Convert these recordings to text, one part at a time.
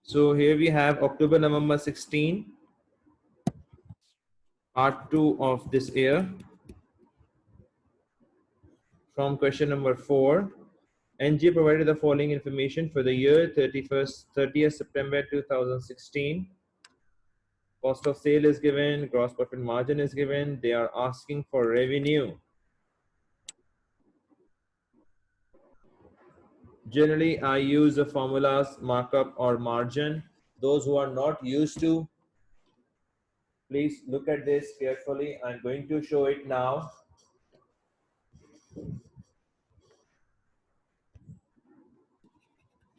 So here we have October, November 16, part 2 of this year. From question number 4, NG provided the following information for the year 30th September 2016. Cost of sale is given, gross profit margin is given. They are asking for revenue. Generally, I use the formulas markup or margin. Those who are not used to, please look at this carefully. I'm going to show it now.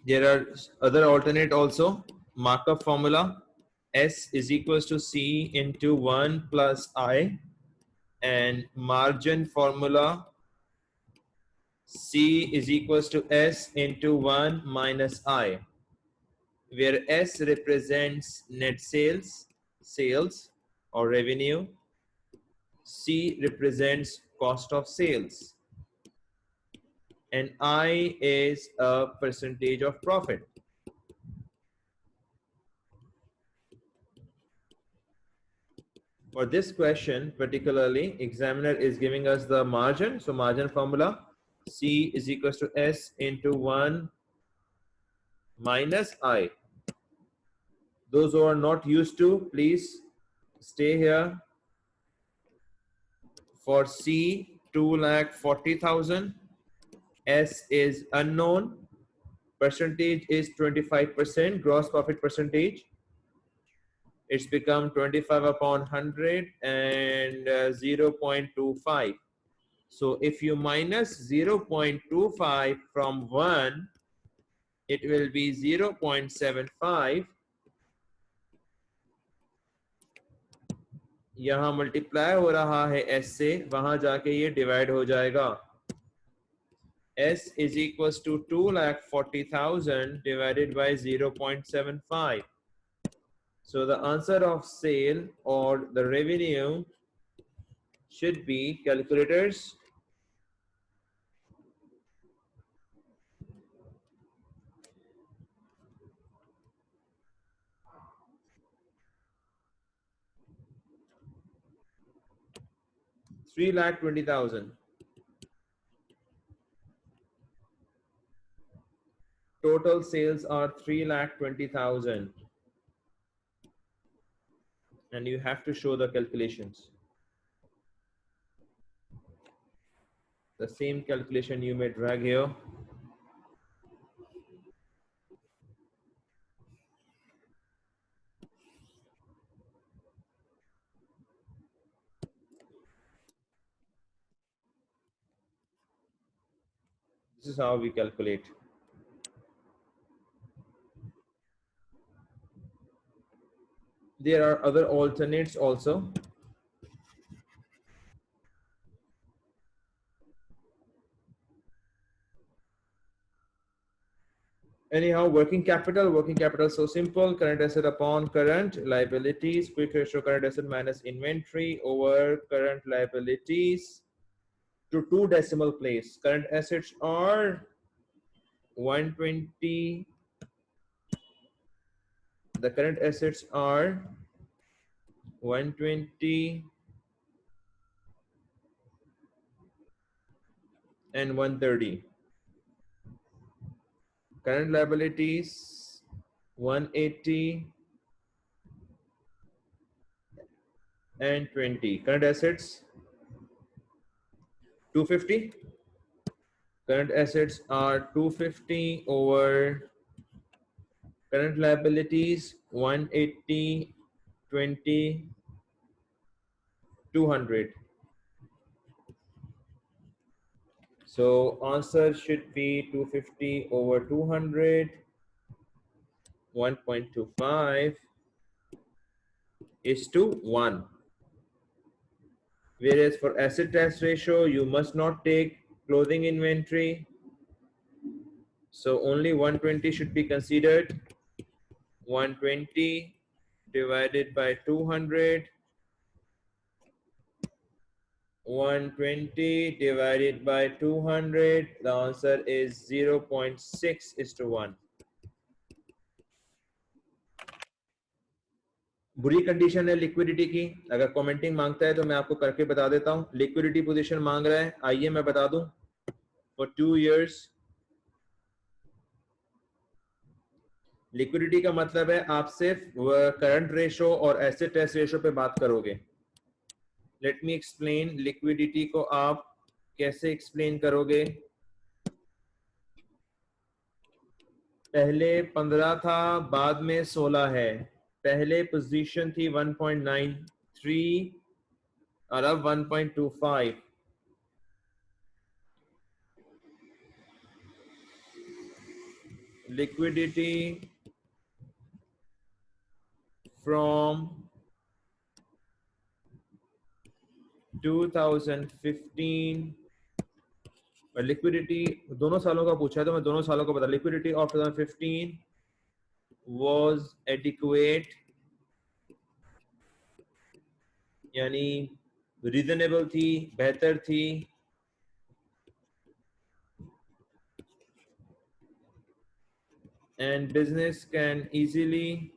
There are other alternate also. Markup formula, S is equals to C into 1 plus I, and margin formula, C is equals to S into 1 minus I, where S represents net sales or revenue. C represents cost of sales, and I is a percentage of profit. For this question particularly, examiner is giving us the margin. So margin formula, C is equals to S into 1 minus I. Those who are not used to, please stay here. For C, 2,40,000. S is unknown. Percentage is 25%. Gross profit percentage. It's become 25 upon 100 and 0.25. So if you minus 0.25 from 1, it will be 0.75. यहाँ multiply हो रहा है S से, वहां जाके ये divide हो जाएगा. S is equals to 2,40,000 divided by 0.75. So the answer of sale or the revenue should be, calculators, 3,20,000. Total sales are 3,20,000. And you have to show the calculations. The same calculation you may drag here. This is how we calculate. There are other alternates also. Anyhow, working capital so simple. Current asset upon current liabilities, quick ratio current asset minus inventory over current liabilities to 2 decimal place. Current assets are 120. The current assets are 120 and 130. Current liabilities 180 and 20. Current assets 250. Current assets are 250 over current liabilities 180, 20, 200. So answer should be 250 over 200. 1.25 is to 1. Whereas for asset test ratio, you must not take clothing inventory. So only 120 should be considered. 120 divided by 200. 120 divided by 200. The answer is 0.6 is to 1. बुरी condition है liquidity की। अगर commenting मांगता है तो मैं आपको करके बता देता हूँ। लिक्विडिटी पोजीशन मांग रहा है, आइए मैं बता दूं। फॉर 2 years लिक्विडिटी का मतलब है आप सिर्फ करंट रेशो और एसेट टेस्ट रेशो पे बात करोगे। लेट मी एक्सप्लेन, लिक्विडिटी को आप कैसे एक्सप्लेन करोगे। पहले 15 था, बाद में 16 है। पहले पोजीशन थी 1.93 और अब 1.25। लिक्विडिटी फ्रॉम 2015, लिक्विडिटी दोनों सालों का पूछा है तो मैं दोनों सालों को बता। लिक्विडिटी ऑफ 2015 वाज एडिक्वेट, यानी रीजनेबल थी, बेहतर थी। एंड बिजनेस कैन इजीली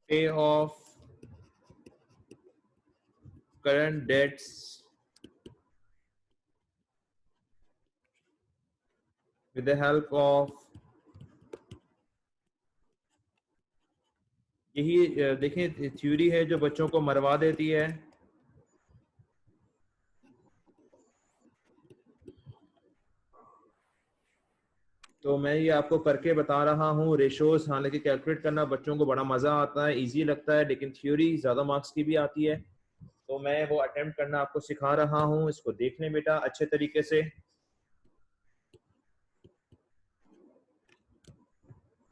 पे of current debts with the help of, यही देखें थ्योरी है जो बच्चों को मरवा देती है। तो मैं ये आपको करके बता रहा हूँ रेशोज। हालांकि कैलकुलेट करना बच्चों को बड़ा मजा आता है, इजी लगता है, लेकिन थ्योरी ज्यादा मार्क्स की भी आती है। तो मैं वो अटेम्प्ट करना आपको सिखा रहा हूँ, इसको देख लें बेटा अच्छे तरीके से।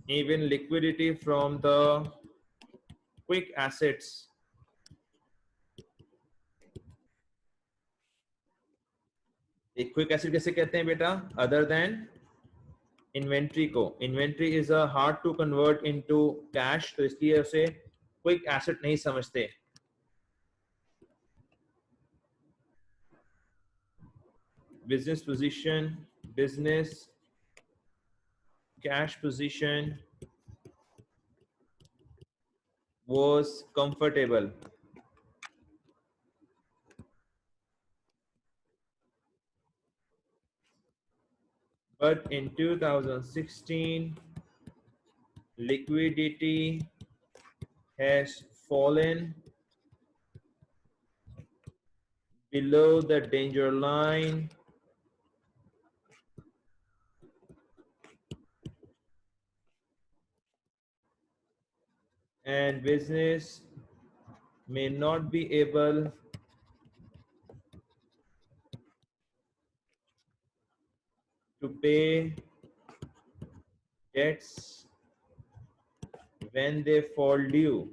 Even liquidity from the quick assets, एक क्विक एसेट कैसे कहते हैं बेटा, अदर देन इन्वेंट्री को। Inventory is a hard to convert into cash, तो इसलिए उसे क्विक एसेट नहीं समझते। Business position, business cash position was comfortable, but in 2016 liquidity has fallen below the danger line and business may not be able to pay debts when they fall due.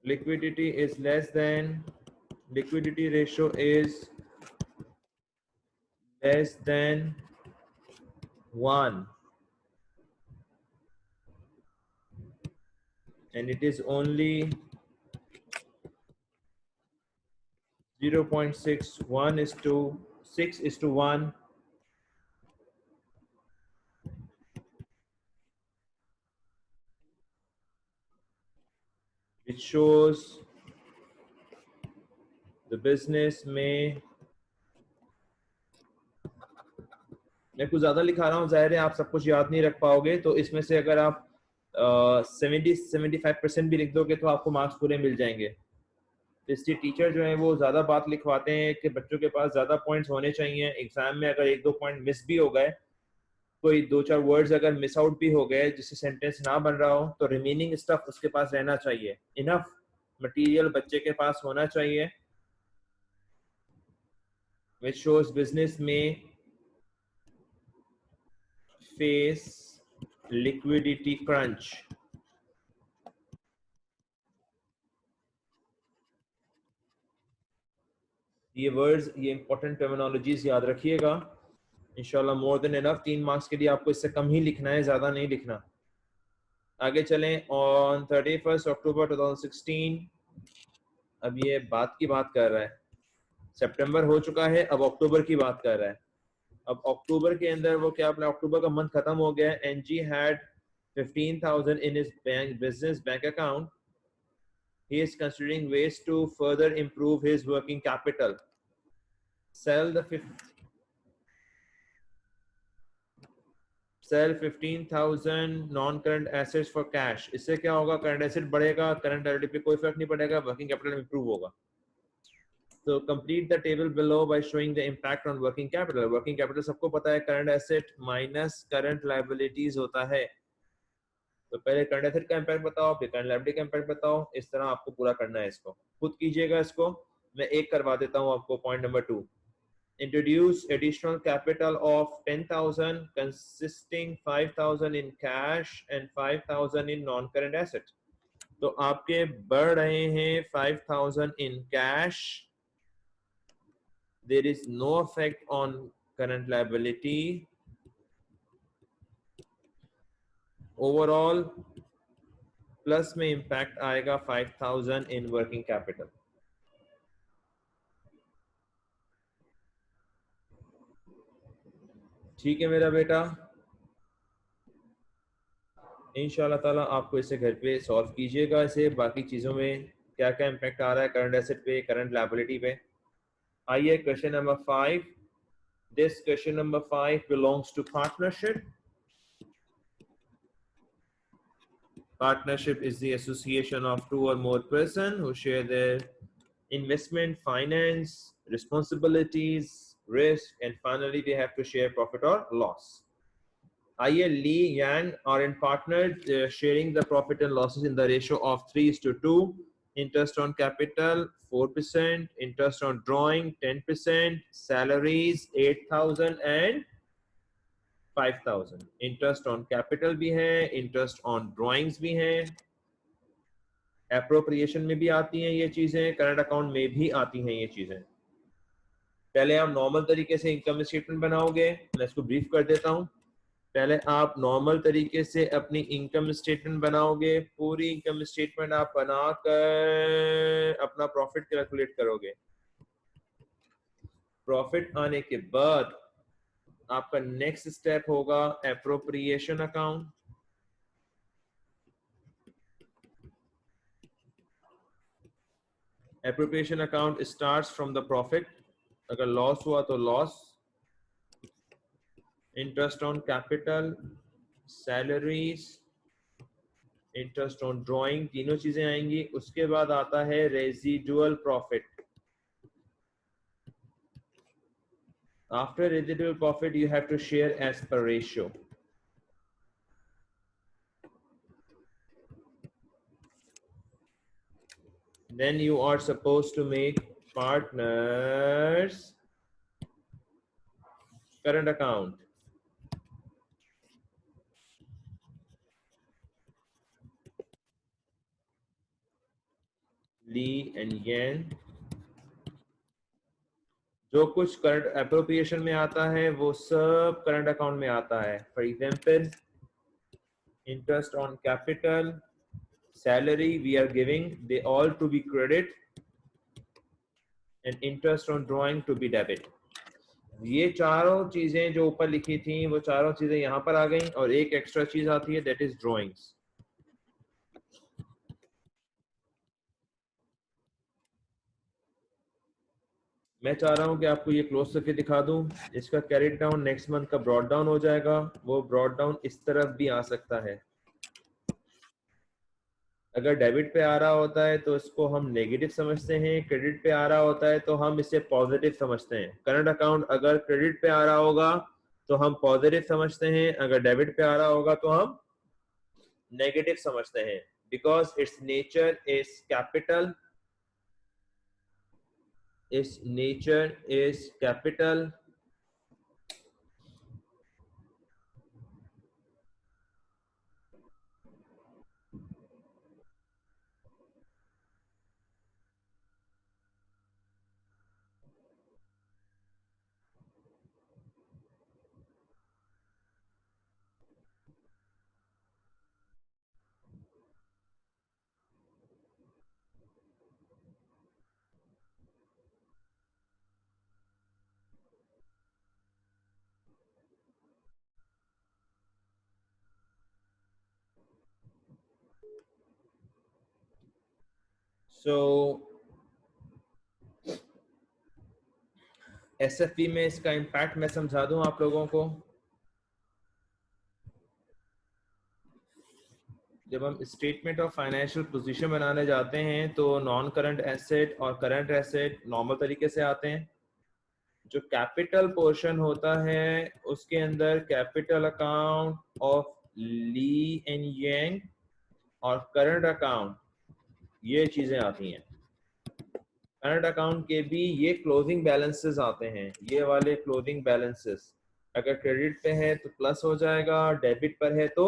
Liquidity is less than, liquidity ratio is less than 1, and it is only 0.61 is to 6 is to 1, which shows the business may, मैं कुछ ज्यादा लिखा रहा हूँ, जाहिर है आप सब कुछ याद नहीं रख पाओगे, तो इसमें से अगर आप 70-75% भी लिख दोगे तो आपको मार्क्स पूरे मिल जाएंगे। तो इसलिए टीचर जो है वो ज्यादा बात लिखवाते हैं कि बच्चों के पास ज्यादा पॉइंट्स होने चाहिए। एग्जाम में अगर 1-2 पॉइंट मिस भी हो गए, कोई 2-4 वर्ड्स अगर मिस आउट भी हो गए जिससे सेंटेंस ना बन रहा हो, तो रिमेनिंग स्टफ उसके पास रहना चाहिए। इनफ मटेरियल बच्चे के पास होना चाहिए which shows business may face liquidity crunch. ये वर्ड्स, ये इंपॉर्टेंट टर्मिनोलॉजीज याद रखिएगा। इंशाल्लाह मोर देन इनफ, 3 मार्क्स के लिए आपको इससे कम ही लिखना है, ज्यादा नहीं लिखना। आगे चलें। ऑन 31 अक्टूबर 2016 अब ये बात की बात कर रहा है, सितंबर हो चुका है, अब अक्टूबर की बात कर रहा है। अब अक्टूबर के अंदर वो क्या, अपना अक्टूबर का मंथ खत्म हो गया, NG had 15,000 in his business bank account. He is considering ways to further improve his working capital. Sell 15,000 non-current assets for cash. इससे क्या होगा, करंट एसेट बढ़ेगा, करंट लायबिलिटी पे कोई फर्क नहीं पड़ेगा, वर्किंग कैपिटल इंप्रूव होगा। So complete the table below by showing the impact on working capital. Working capital सबको पता है current asset minus current liabilities होता है। तो पहले करंट एसेट का इम्पैक्ट बताओ, फिर करंट लायबिलिटी का इम्पैक्ट बताओ, इस तरह आपको पूरा करना है। इसको खुद कीजिएगा, इसको मैं एक करवा देता हूँ आपको। Point number 2, introduce additional capital of 10,000 consisting 5,000 in cash and 5,000 in non-current assets. तो आपके बढ़ रहे हैं 5,000 in cash. There is no effect on current liability. Overall plus में इम्पैक्ट आएगा 5,000 in working capital. ठीक है मेरा बेटा, इंशाल्लाह ताला आपको इसे घर पे सॉल्व कीजिएगा। इसे बाकी चीज़ों में क्या क्या इम्पैक्ट आ रहा है करंट एसेट पे, करंट लायबिलिटी पे। आइए question number 5। This question number 5 belongs to partnership. Partnership is the association of two or more persons who share their investment, finance, responsibilities, risk, and finally they have to share profit or loss. Aye, Lee Yang are in partner, sharing the profit and losses in the ratio of 3:2. Interest on capital 4%, interest on drawing 10%, salaries 8,000 and 5,000. Interest on capital भी है, interest on drawings भी है, appropriation में भी आती हैं ये चीजें, करंट अकाउंट में भी आती हैं ये चीजें। पहले आप नॉर्मल तरीके से इनकम स्टेटमेंट बनाओगे, मैं इसको ब्रीफ कर देता हूं। पहले आप नॉर्मल तरीके से अपनी इनकम स्टेटमेंट बनाओगे, पूरी इनकम स्टेटमेंट आप बनाकर अपना प्रॉफिट कैलकुलेट करोगे। प्रॉफिट आने के बाद आपका नेक्स्ट स्टेप होगा appropriation account. Appropriation account starts from the profit, अगर लॉस हुआ तो loss, interest on capital, salaries, interest on drawing, तीनों चीजें आएंगी। उसके बाद आता है residual profit. After residual profit, you have to share as per ratio. Then you are supposed to make partners current account. Lee and Yan. जो कुछ current appropriation में आता है वो सब करंट अकाउंट में आता है। For example, interest on capital, salary we are giving, they all to be credit, and interest on drawing to be debit. ये चारों चीजें जो ऊपर लिखी थी वो चारों चीजें यहाँ पर आ गई, और एक एक्स्ट्रा चीज आती है, दैट इज ड्रॉइंग्स। मैं चाह रहा हूं कि आपको ये क्लोज करके दिखा दूं। इसका कैरेट डाउन नेक्स्ट मंथ का ब्रॉड डाउन हो जाएगा। वो ब्रॉड डाउन इस तरफ भी आ सकता है। अगर डेबिट पे आ रहा होता है तो इसको हम नेगेटिव समझते हैं, क्रेडिट पे आ रहा होता है तो हम इसे पॉजिटिव समझते हैं। करंट अकाउंट अगर क्रेडिट पे आ रहा होगा तो हम पॉजिटिव समझते हैं, अगर डेबिट पे आ रहा होगा तो हम नेगेटिव समझते हैं, because it's nature is capital, its nature is capital. So SFP में इसका इम्पैक्ट मैं समझा दूं आप लोगों को। जब हम स्टेटमेंट ऑफ फाइनेंशियल पोजीशन बनाने जाते हैं तो नॉन करंट एसेट और करंट एसेट नॉर्मल तरीके से आते हैं। जो कैपिटल पोर्शन होता है उसके अंदर capital account of Lee and Yang और करंट अकाउंट, ये चीजें आती हैं। करंट अकाउंट के भी ये क्लोजिंग बैलेंसेस आते हैं, ये वाले क्लोजिंग बैलेंसेस। अगर क्रेडिट पे है तो प्लस हो जाएगा, डेबिट पर है तो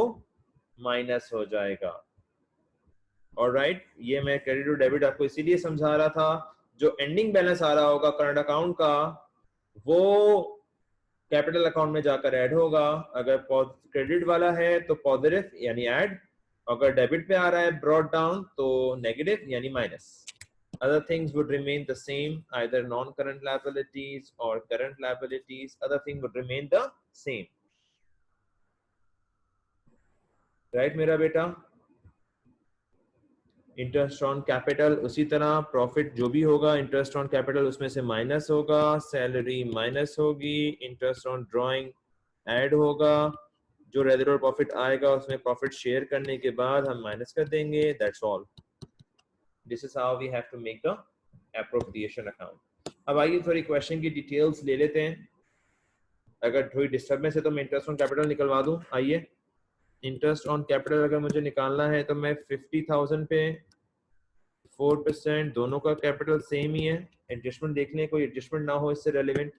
माइनस हो जाएगा। ऑलराइट, ये मैं क्रेडिट और डेबिट आपको इसीलिए समझा रहा था। जो एंडिंग बैलेंस आ रहा होगा करंट अकाउंट का वो कैपिटल अकाउंट में जाकर ऐड होगा। अगर क्रेडिट वाला है तो पॉजिटिव यानी ऐड, अगर डेबिट पे आ रहा है ब्रॉट डाउन तो नेगेटिव यानी minus. Other things would remain the same, either non-current liabilities or current liabilities. Other thing would remain the same. Right, मेरा बेटा? इंटरेस्ट ऑन कैपिटल उसी तरह, प्रॉफिट जो भी होगा इंटरेस्ट ऑन कैपिटल उसमें से माइनस होगा, सैलरी माइनस होगी, इंटरेस्ट ऑन ड्राइंग ऐड होगा, जो रेगुलर प्रॉफिट आएगा उसमें प्रॉफिट शेयर करने के बाद हम माइनस कर देंगे। That's all. This is how we have to make the appropriation account. अब आइए थोड़ी क्वेश्चन की डिटेल्स ले लेते हैं। अगर थोड़ी डिस्टर्बेंस है तो मैं इंटरेस्ट ऑन कैपिटल निकलवा दूं। आइए, इंटरेस्ट ऑन कैपिटल अगर मुझे निकालना है तो मैं 50,000 पे 4%, दोनों का कैपिटल सेम ही है। एडजस्टमेंट देख लें, कोई एडजस्टमेंट ना हो इससे रेलेवेंट।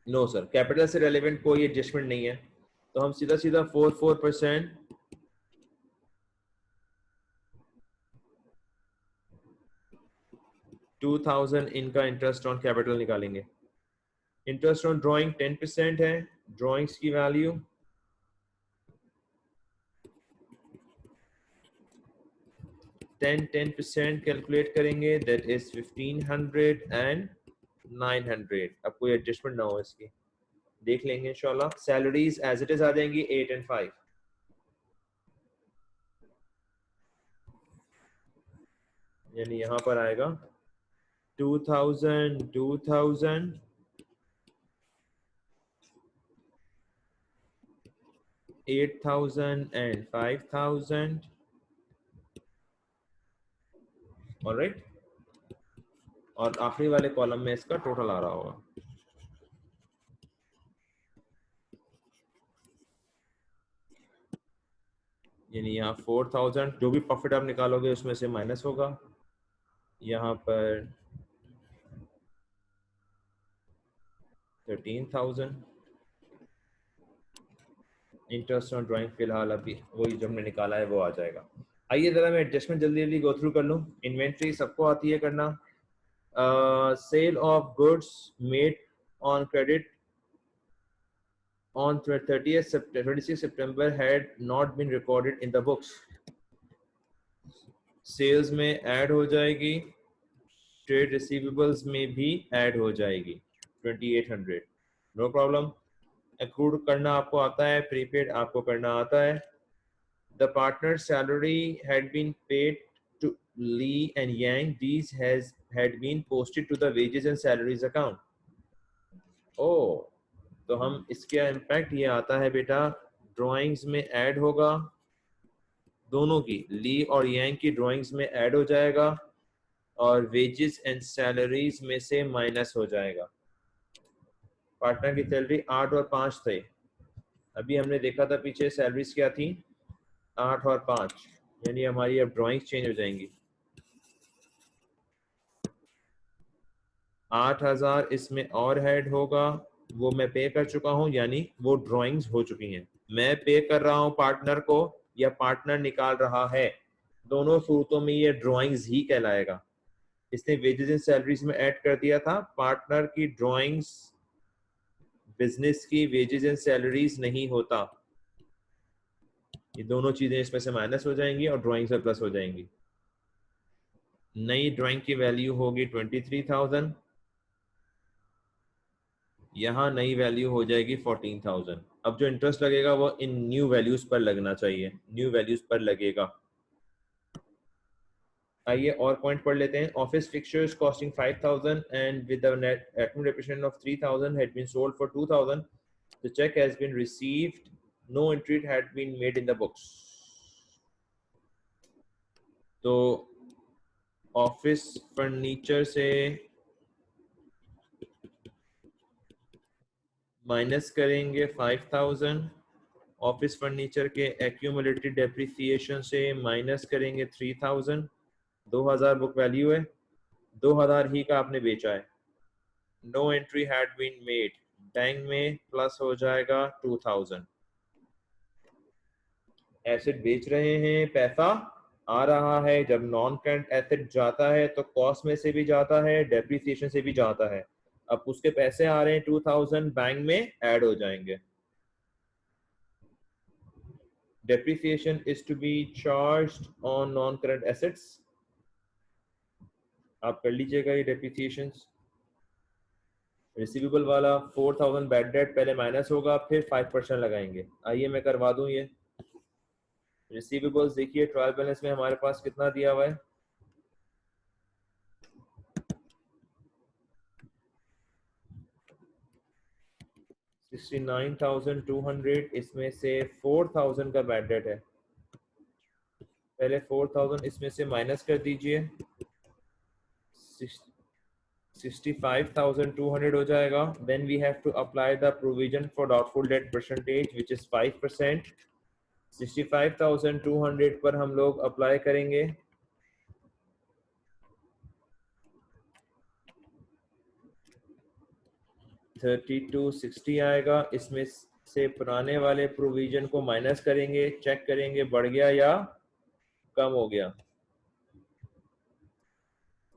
नो सर, कैपिटल से रेलेवेंट कोई एडजस्टमेंट नहीं है, तो हम सीधा सीधा 4% 2,000 इनका इंटरेस्ट ऑन कैपिटल निकालेंगे। इंटरेस्ट ऑन ड्राइंग 10% है, ड्राइंग्स की वैल्यू 10% कैलकुलेट करेंगे, दैट इज 1500 एंड 900। अब कोई एडजस्टमेंट ना हो इसकी, देख लेंगे इंशाल्लाह। सैलरीज एज इट इज आ जाएंगी 8 and 5, यानी यहां पर आएगा 2000 2000 8,000 and 5,000। ऑलराइट, और आखिरी वाले कॉलम में इसका टोटल आ रहा होगा। यानी यहाँ 4,000 जो भी प्रॉफिट आप निकालोगे उसमें से माइनस होगा। यहाँ पर 13,000 इंटरेस्ट ऑन ड्राइंग फिलहाल अभी वही जो हमने निकाला है वो आ जाएगा। आइए जरा मैं एडजस्टमेंट जल्दी जल्दी गो थ्रू कर लूँ। इन्वेंट्री सबको आती है करना। Sale of goods made on credit on 26 September had not been recorded in the books। Sales में ऐड हो जाएगी, ट्रेड रिसीवेबल्स में भी ऐड हो जाएगी 2800, नो प्रॉब्लम। एक्रूड करना आपको आता है, प्रीपेड आपको करना आता है। The partner's salary had been paid to Lee and Yang. These had been posted to the wages and salaries account। oh, तो हम इसका इम्पैक्ट ये आता है बेटा, ड्राइंग्स में ऐड होगा, दोनों की ली और यांग की ड्राइंग्स में ऐड हो जाएगा और वेजेस एंड सैलरीज में से माइनस हो जाएगा। पार्टनर की सैलरी 8 और 5 थे, अभी हमने देखा था पीछे सैलरीज क्या थी 8 और 5, यानी हमारी अब ड्राइंग्स चेंज हो जाएंगी। 8,000 इसमें और ऐड होगा, वो मैं पे कर चुका हूं, यानी वो ड्राइंग्स हो चुकी हैं। मैं पे कर रहा हूं पार्टनर को या पार्टनर निकाल रहा है, दोनों सूरतों में ये ड्राइंग्स ही कहलाएगा। इसने वेजेस एंड सैलरीज में ऐड कर दिया था, पार्टनर की ड्राइंग्स बिजनेस की वेजेस एंड सैलरीज नहीं होता। ये दोनों चीजें इसमें से माइनस हो जाएंगी और ड्राइंग से प्लस हो जाएंगी। नई ड्राइंग की वैल्यू होगी 23,000। यहाँ नई वैल्यू हो जाएगी 14,000। अब जो इंटरेस्ट लगेगा वो इन न्यू वैल्यूज पर लगना चाहिए, न्यू वैल्यूज पर लगेगा। आइए और पॉइंट पढ़ लेते हैं। Office fixtures costing 5,000 and with the net depreciation of 3,000 had been sold for 2,000। The cheque has been received, no entry had been made in the books. तो ऑफिस फर्नीचर से minus करेंगे 5,000, ऑफिस फर्नीचर के accumulated depreciation से minus करेंगे 3,000। 2,000 book value है, 2,000 ही का आपने बेचा है। No entry had been made, bank में प्लस हो जाएगा 2,000। एसेट बेच रहे हैं, पैसा आ रहा है। जब नॉन करंट एसेट जाता है तो कॉस्ट में से भी जाता है, डेप्रिसिएशन से भी जाता है। अब उसके पैसे आ रहे हैं 2,000, बैंक में ऐड हो जाएंगे। Depreciation is to be charged on non-current assets. आप कर लीजिएगा ये depreciation। रिसीवेबल वाला 4,000 बैड डेट पहले माइनस होगा, फिर 5% लगाएंगे। आइए मैं करवा दूं ये रिसीवेबल्स। देखिए ट्रायल बैलेंस में हमारे पास कितना दिया हुआ है, 69,200। इसमें से 4,000 का बैड डेट है, पहले 4,000 इसमें से माइनस कर दीजिए, 65,200 हो जाएगा। Then we have to apply the provision for doubtful debt percentage which is 5%। 65,200 पर हम लोग अप्लाई करेंगे 3260 आएगा। इसमें से पुराने वाले प्रोविजन को माइनस करेंगे, चेक करेंगे बढ़ गया या कम हो गया।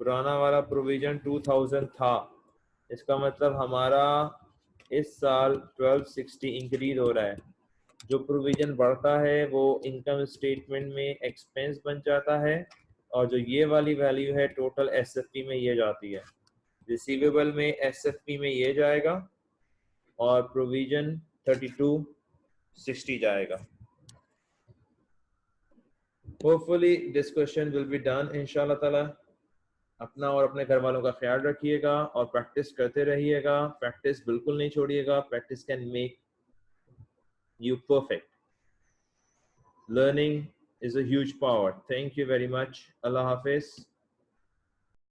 पुराना वाला प्रोविजन 2000 था, इसका मतलब हमारा इस साल 1260 इंक्रीज हो रहा है। जो प्रोविजन बढ़ता है वो इनकम स्टेटमेंट में एक्सपेंस बन जाता है, और जो ये वाली वैल्यू है टोटल एसएफपी में ये जाती है। रिसीवेबल में एसएफपी में ये जाएगा और प्रोविजन 3260 जाएगा। Hopefully this question will be done इंशाल्लाह ताला। अपना और अपने घर वालों का ख्याल रखिएगा और प्रैक्टिस करते रहिएगा। प्रैक्टिस बिल्कुल नहीं छोड़िएगा, practice can make you perfect. Learning is a huge power. Thank you very much. Allah Hafiz.